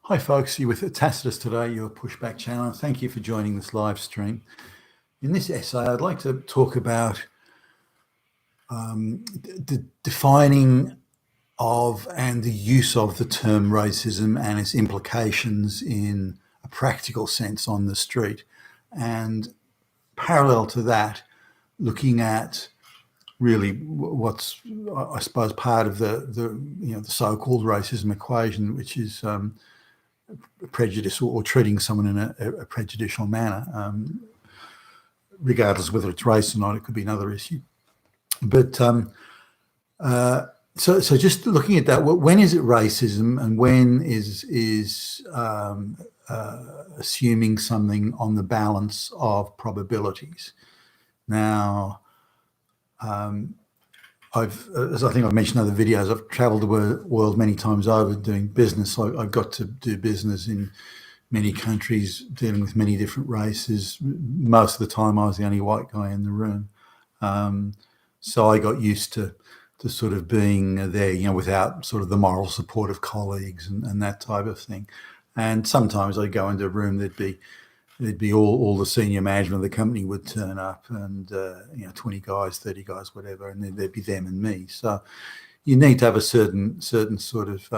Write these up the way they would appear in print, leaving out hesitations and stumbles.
Hi folks, you're with Tacitus today, your pushback channel. Thank you for joining this live stream. In this essay, I'd like to talk about the defining of and the use of the term racism and its implications in a practical sense on the street. And parallel to that, looking at really what's, I suppose, part of the so-called racism equation, which is prejudice or treating someone in a prejudicial manner, regardless of whether it's race or not. It could be another issue. But so just looking at that, when is it racism and when is assuming something on the balance of probabilities? Now, as I think I've mentioned in other videos, I've traveled the world many times over doing business. I've got to do business in many countries, dealing with many different races. Most of the time I was the only white guy in the room. So I got used to sort of being there, without sort of the moral support of colleagues and that type of thing. And sometimes I'd go into a room, there'd be all the senior management of the company would turn up, and 20 guys, 30 guys, whatever, and then there'd be them and me. So you need to have a certain sort of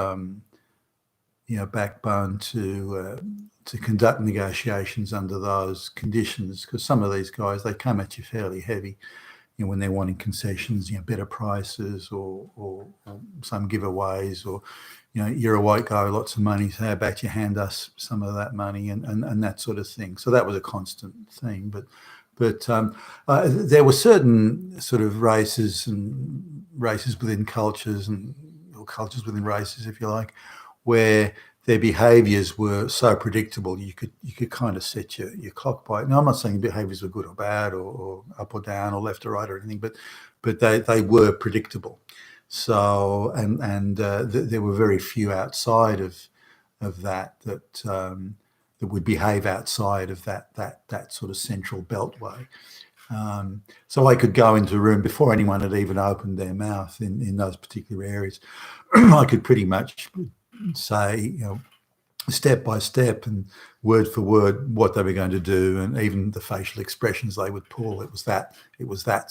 backbone to conduct negotiations under those conditions, because some of these guys, they come at you fairly heavy, when they're wanting concessions, better prices or some giveaways, or you're a white guy with lots of money, so how about you hand us some of that money and that sort of thing. So that was a constant thing. But there were certain sort of races within cultures, or cultures within races, if you like, where their behaviours were so predictable you could kind of set your clock by it. Now, I'm not saying behaviours were good or bad or up or down or left or right or anything, but they were predictable. So and there were very few outside of that would behave outside of that sort of central beltway. So I could go into a room before anyone had even opened their mouth in those particular areas. I could pretty much say, step by step and word for word what they were going to do, and even the facial expressions they would pull. It was that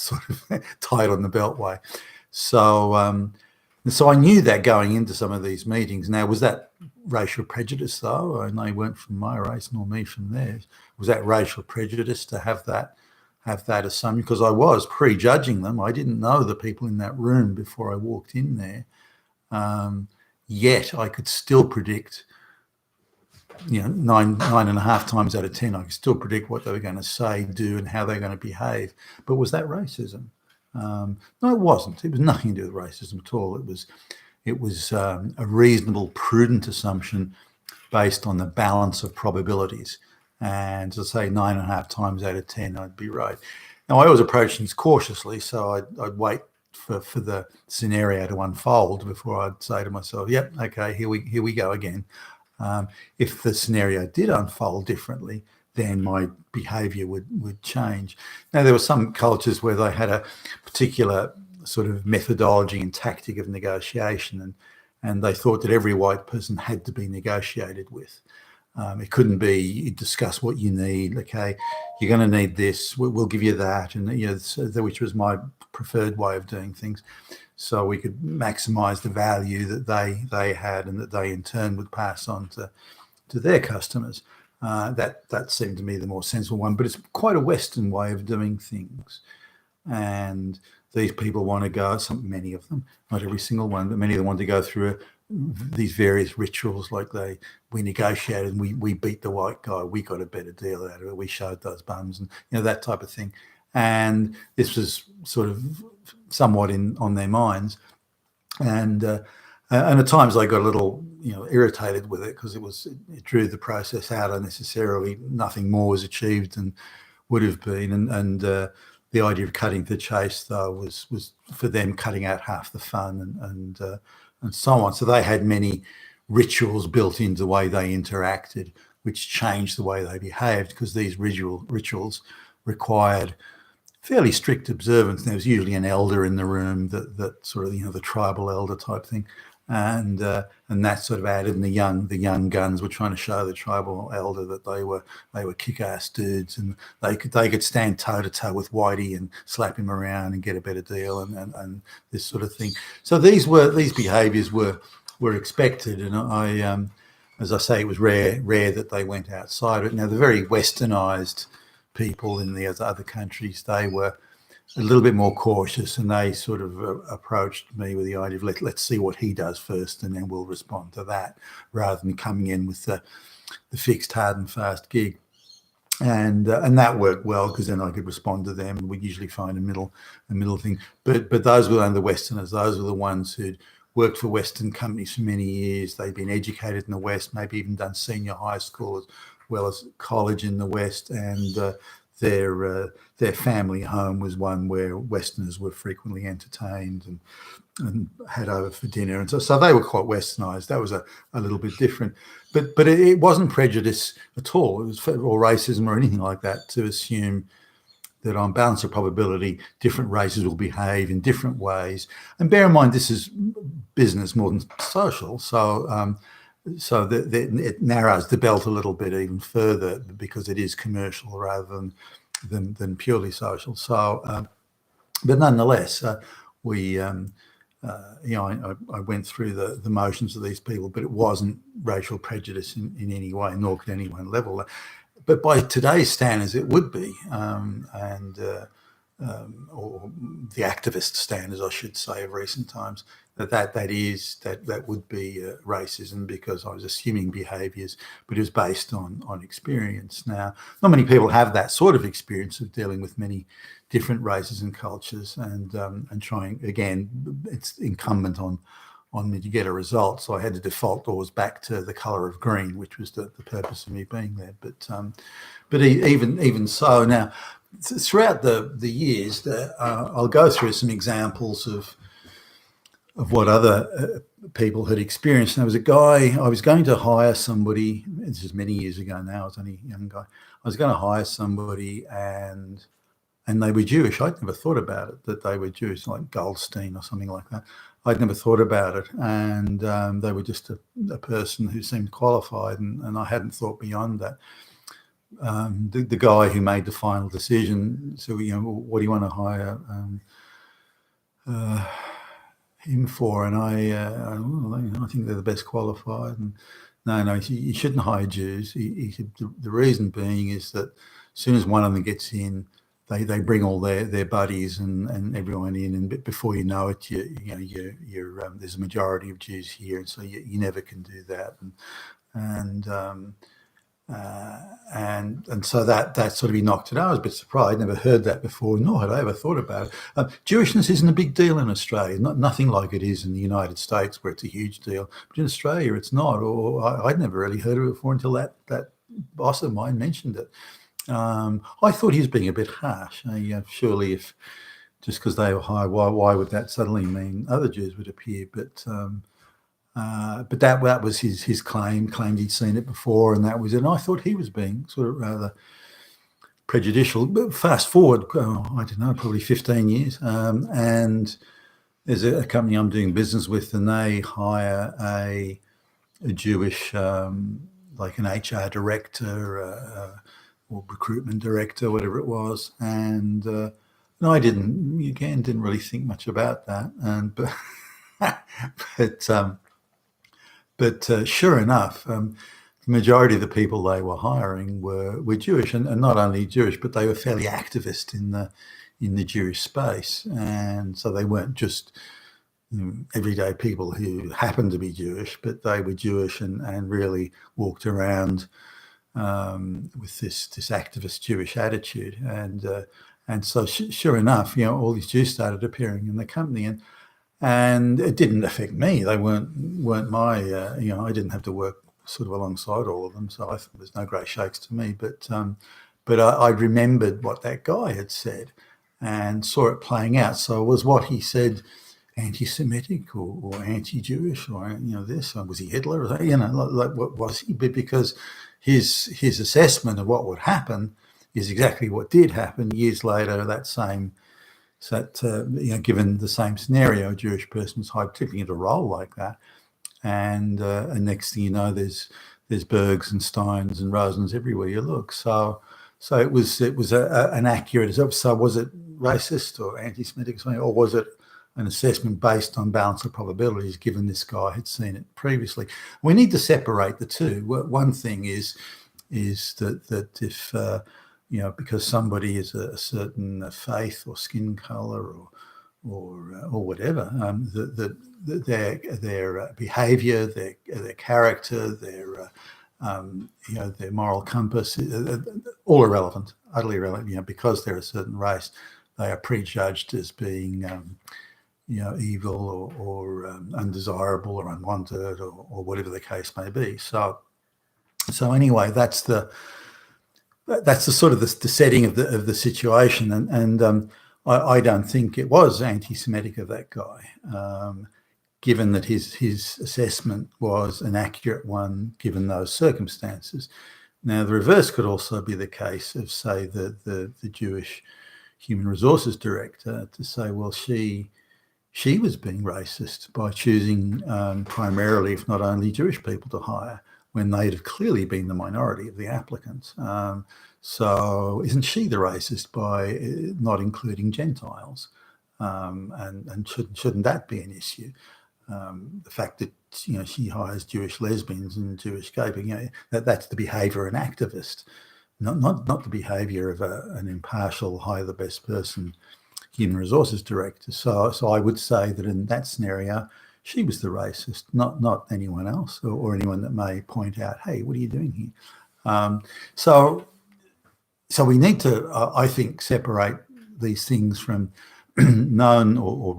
sort of tight on the beltway. So I knew that going into some of these meetings. Now, was that racial prejudice though? And they weren't from my race nor me from theirs. Was that racial prejudice to have that assumption? Because I was prejudging them. I didn't know the people in that room before I walked in there. Yet I could still predict, 9.5 times out of 10, I could still predict what they were going to say, do, and how they're going to behave. But was that racism? No, it wasn't. It was nothing to do with racism at all. It was a reasonable, prudent assumption based on the balance of probabilities. And to say 9.5 times out of 10, I'd be right. Now, I always approach things cautiously, so I'd wait for the scenario to unfold before I'd say to myself, yep, okay, here we go again. If the scenario did unfold differently, then my behavior would change. Now, there were some cultures where they had a particular sort of methodology and tactic of negotiation, and they thought that every white person had to be negotiated with. It couldn't be you discuss what you need. Okay, you're going to need this. We'll give you that, and which was my preferred way of doing things, so we could maximise the value that they had and that they in turn would pass on to their customers. That seemed to me the more sensible one, but it's quite a Western way of doing things, and these people want to go. Many of them, not every single one, but many of them want to go through these various rituals, like we negotiated and we beat the white guy, we got a better deal out of it, we showed those bums, and that type of thing. And this was sort of somewhat on their minds, and at times I got a little irritated with it, because it drew the process out unnecessarily. Nothing more was achieved than would have been, and the idea of cutting the chase though was for them cutting out half the fun and so on. So they had many rituals built into the way they interacted, which changed the way they behaved, because these rituals required fairly strict observance. There was usually an elder in the room that sort of, the tribal elder type thing. and that sort of added. And the young guns were trying to show the tribal elder that they were kick-ass dudes, and they could stand toe to toe with Whitey and slap him around and get a better deal, and this sort of thing. So these behaviours were expected, and as I say, it was rare that they went outside it. Now, the very westernised people in the other countries, they were a little bit more cautious, and they sort of approached me with the idea of let's see what he does first, and then we'll respond to that, rather than coming in with the fixed, hard and fast gig. And that worked well, because then I could respond to them, and we'd usually find a middle thing. But those were the Westerners. Those were the ones who'd worked for Western companies for many years. They'd been educated in the West, maybe even done senior high school as well as college in the West, and their family home was one where Westerners were frequently entertained and had over for dinner, and so they were quite Westernized. That was a little bit different, but it wasn't prejudice at all. It was, or racism or anything like that, to assume that on balance of probability, different races will behave in different ways. And bear in mind, this is business more than social, so it narrows the belt a little bit even further, because it is commercial rather than purely social. So, but nonetheless, we. I went through the motions of these people, but it wasn't racial prejudice in any way, nor could anyone level that. But by today's standards, it would be, or the activist standards, I should say, of recent times, that would be racism, because I was assuming behaviours, but it was based on experience. Now, not many people have that sort of experience of dealing with many different races and cultures, and trying, again, it's incumbent on me to get a result. So I had to default always back to the colour of green, which was the purpose of me being there. But even so, now throughout the years, I'll go through some examples of what other people had experienced. And there was a guy, I was going to hire somebody, this is many years ago now, I was only a young guy. I was going to hire somebody, and they were Jewish. I'd never thought about it, that they were Jewish, like Goldstein or something like that. I'd never thought about it. And they were just a person who seemed qualified, and I hadn't thought beyond that. The guy who made the final decision, so, what do you want to hire him for? And I think they're the best qualified. And no, you shouldn't hire Jews. He said the reason being is that as soon as one of them gets in, they bring all their buddies and everyone in, and before you know it, there's a majority of Jews here, and so you never can do that. And so that sort of, he knocked it out. I was a bit surprised. I'd never heard that before, nor had I ever thought about it. Jewishness isn't a big deal in Australia, nothing like it is in the United States, where it's a huge deal. But in Australia, it's not, or I'd never really heard of it before until that boss of mine mentioned it. I thought he was being a bit harsh. Surely, if just because they were high, why would that suddenly mean other Jews would appear? But that was his claim. Claimed he'd seen it before, and that was it. And I thought he was being sort of rather prejudicial. But fast forward, I don't know, probably 15 years, and there's a company I'm doing business with, and they hire a Jewish, like an HR director or recruitment director, whatever it was, and I didn't really think much about that, but sure enough, the majority of the people they were hiring were Jewish, and not only Jewish, but they were fairly activist in the Jewish space, and so they weren't just everyday people who happened to be Jewish, but they were Jewish and really walked around with this activist Jewish attitude, and so sure enough, all these Jews started appearing in the company, and it didn't affect me. They weren't my, I didn't have to work sort of alongside all of them, so I thought there's no great shakes to me. But I remembered what that guy had said and saw it playing out. So was what he said anti-Semitic or anti-Jewish, or this, or was he Hitler? Like what was he? But because his assessment of what would happen is exactly what did happen years later. Given the same scenario, a Jewish person was hired, particularly into a role like that, and next thing you know, there's Bergs and Steins and Rosens everywhere you look. So it was an accurate. So was it racist or anti-Semitic or something, or was it an assessment based on balance of probabilities, given this guy had seen it previously? We need to separate the two. One thing is that if because somebody is a certain faith or skin color or whatever, their behaviour, their character, their moral compass, all irrelevant, utterly irrelevant. Because they're a certain race, they are prejudged as being evil or undesirable or unwanted or whatever the case may be. So anyway, that's the sort of the setting of the situation, and I don't think it was anti-Semitic of that guy, given that his assessment was an accurate one given those circumstances. Now, the reverse could also be the case of, say, the Jewish human resources director, to say, well, she was being racist by choosing primarily, if not only, Jewish people to hire, when they'd have clearly been the minority of the applicants. So isn't she the racist by not including Gentiles? And shouldn't that be an issue? The fact that she hires Jewish lesbians and Jewish gay people, that's the behaviour of an activist, not the behaviour of an impartial, hire the best person human resources director. So I would say that in that scenario, she was the racist, not anyone else or anyone that may point out, hey, what are you doing here? So we need to, I think, separate these things from known or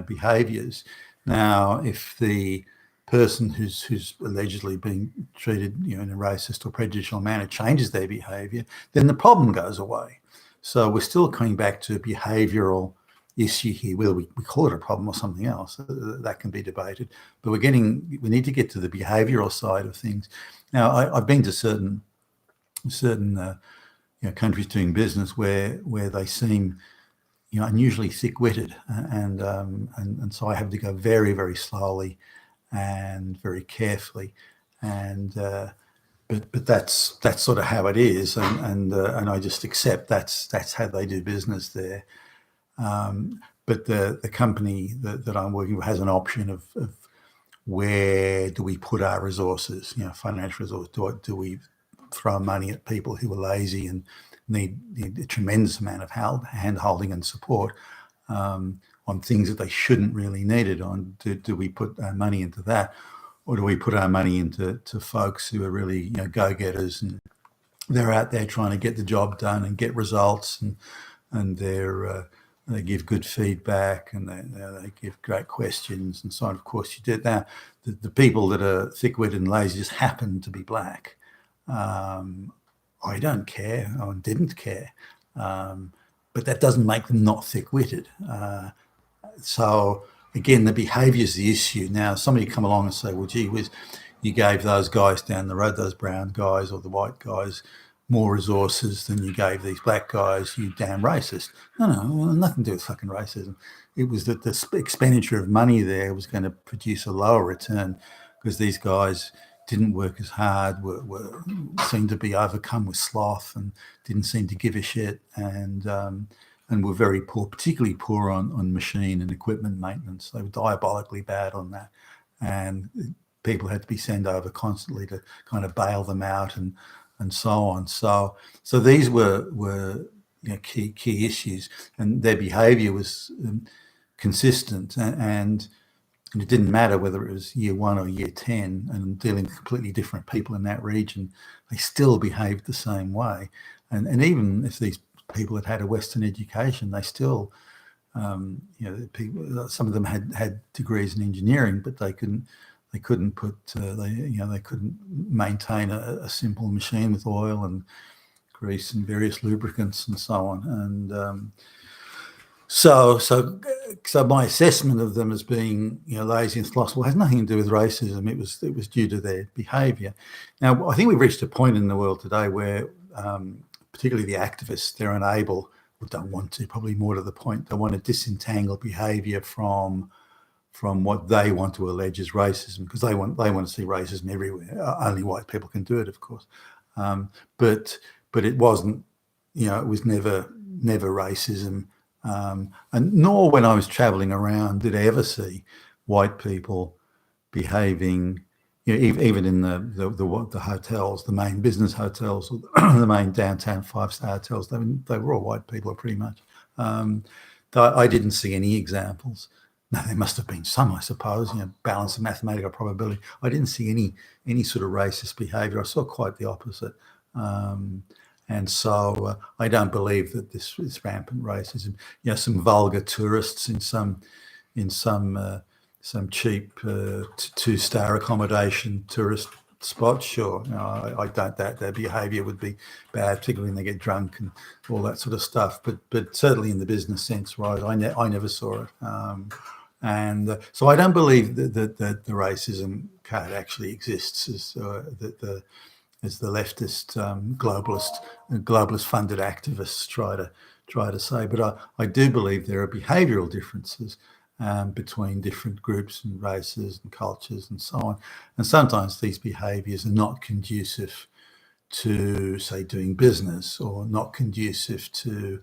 behaviours. Now, if the person who's allegedly being treated in a racist or prejudicial manner changes their behaviour, then the problem goes away. So we're still coming back to a behavioural issue here, whether we call it a problem or something else, that can be debated. But we need to get to the behavioural side of things. Now, I've been to certain countries doing business where they seem unusually thick-witted, and so I have to go very, very slowly and very carefully, and but that's sort of how it is, and I just accept that's how they do business there. But the company that I'm working with has an option of where do we put our resources, financial resources. Do we throw money at people who are lazy and need a tremendous amount of hand-holding and support on things that they shouldn't really need it on? Do we put our money into that? Or do we put our money into folks who are really go-getters, and they're out there trying to get the job done and get results, and they give good feedback, and they give great questions and so on. Of course, you did that. The people that are thick-witted and lazy just happen to be black. I don't care. I didn't care. But that doesn't make them not thick-witted. So again, the behaviour is the issue. Now, somebody come along and say, well, gee whiz, you gave those guys down the road, those brown guys or the white guys, more resources than you gave these black guys, you damn racist. No, nothing to do with fucking racism. It was that the expenditure of money there was going to produce a lower return because these guys didn't work as hard, seemed to be overcome with sloth and didn't seem to give a shit, and were very poor, particularly poor on machine and equipment maintenance. They were diabolically bad on that, and people had to be sent over constantly to kind of bail them out and so on. So these were key issues, and their behaviour was consistent, and it didn't matter whether it was year 1 or year 10, and dealing with completely different people in that region, they still behaved the same way. And even if these people had a Western education, they still, people, some of them had degrees in engineering, but they couldn't maintain a simple machine with oil and grease and various lubricants and so on. And so my assessment of them as being lazy and slothful has nothing to do with racism. It was due to their behaviour. Now, I think we've reached a point in the world today where particularly the activists, they're unable, or don't want to, probably more to the point, they want to disentangle behaviour from from what they want to allege as racism, because they want to see racism everywhere. Only white people can do it, of course. But it wasn't, it was never racism. And nor when I was traveling around did I ever see white people behaving, even in the hotels, the main business hotels, or the main downtown 5-star hotels. They were all white people, pretty much. I didn't see any examples. No, there must have been some, I suppose. Balance of mathematical probability. I didn't see any sort of racist behaviour. I saw quite the opposite. And so I don't believe that this is rampant racism. Some vulgar tourists in some cheap 2-star accommodation tourist spots, sure. I doubt that their behaviour would be bad, particularly when they get drunk and all that sort of stuff. But certainly in the business sense, right? I never saw it. And so I don't believe that the racism card actually exists as the leftist globalist funded activists try to say. But I do believe there are behavioural differences between different groups and races and cultures and so on. And sometimes these behaviours are not conducive to, say, doing business, or not conducive to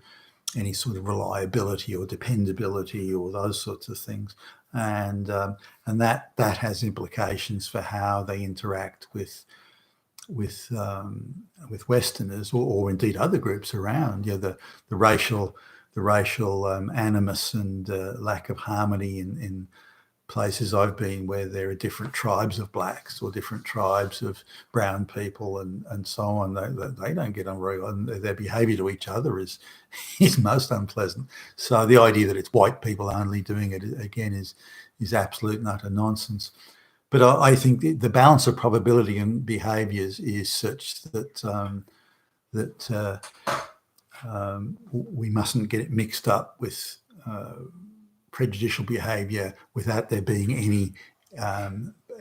any sort of reliability or dependability or those sorts of things. And that has implications for how they interact with Westerners, or indeed other groups around. The racial animus and lack of harmony in places I've been, where there are different tribes of blacks or different tribes of brown people and so on. They don't get on very well, and their behaviour to each other is most unpleasant. So the idea that it's white people only doing it, again, is absolute and utter nonsense. But I think the balance of probability and behaviours is such that we mustn't get it mixed up with prejudicial behaviour without there being any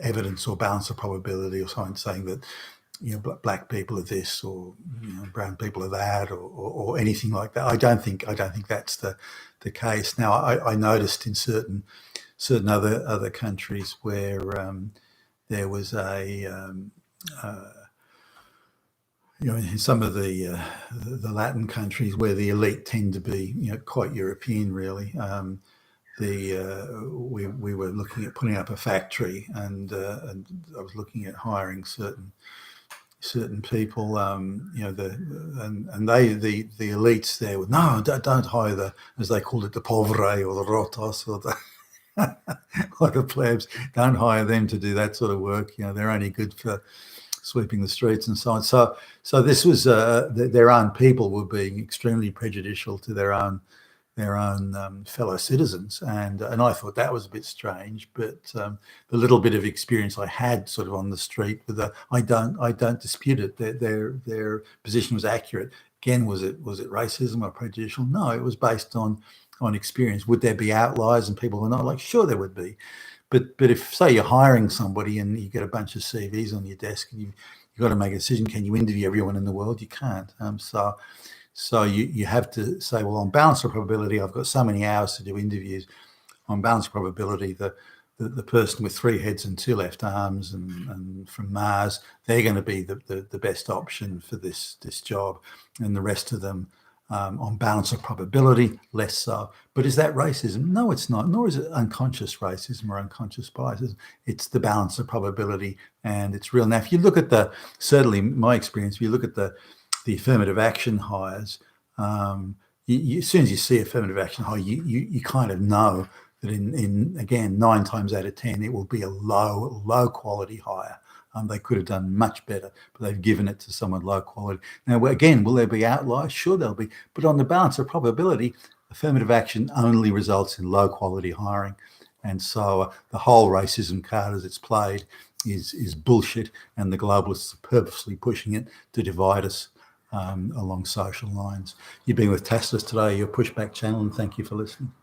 evidence or balance of probability or something saying that black people are this, or brown people are that, or anything like that. I don't think that's the case. Now I noticed in certain other countries where there was in some of the Latin countries where the elite tend to be quite European, really. We were looking at putting up a factory, and I was looking at hiring certain people, and the elites there would, no, don't hire the, as they called it, the povere or the rotos or the or the plebs. Don't hire them to do that sort of work. They're only good for sweeping the streets and so on. So this was their own people were being extremely prejudicial to their own fellow citizens, and I thought that was a bit strange. But the little bit of experience I had sort of on the street with I don't dispute it. Their position was accurate. Again, was it racism or prejudicial? No, it was based on experience. Would there be outliers and people who are not? Like, sure, there would be. But if, say, you're hiring somebody and you get a bunch of CVs on your desk and you've got to make a decision, can you interview everyone in the world? You can't. So you have to say, well, on balance of probability, I've got so many hours to do interviews. On balance of probability, the person with 3 heads and 2 left arms and from Mars, they're going to be the best option for this job, and the rest of them, on balance of probability, less so. But is that racism? No, it's not. Nor is it unconscious racism or unconscious biases. It's the balance of probability, and it's real. Now, if you look at certainly my experience, if you look at the affirmative action hires, as soon as you see affirmative action hire, you kind of know that in again, 9 times out of 10, it will be a low quality hire. They could have done much better, but they've given it to someone low quality. Now, again, will there be outliers? Sure, there'll be. But on the balance of probability, affirmative action only results in low quality hiring. And so the whole racism card as it's played is bullshit, and the globalists are purposely pushing it to divide us along social lines. You've been with Tacitus today, your Pushback channel, and thank you for listening.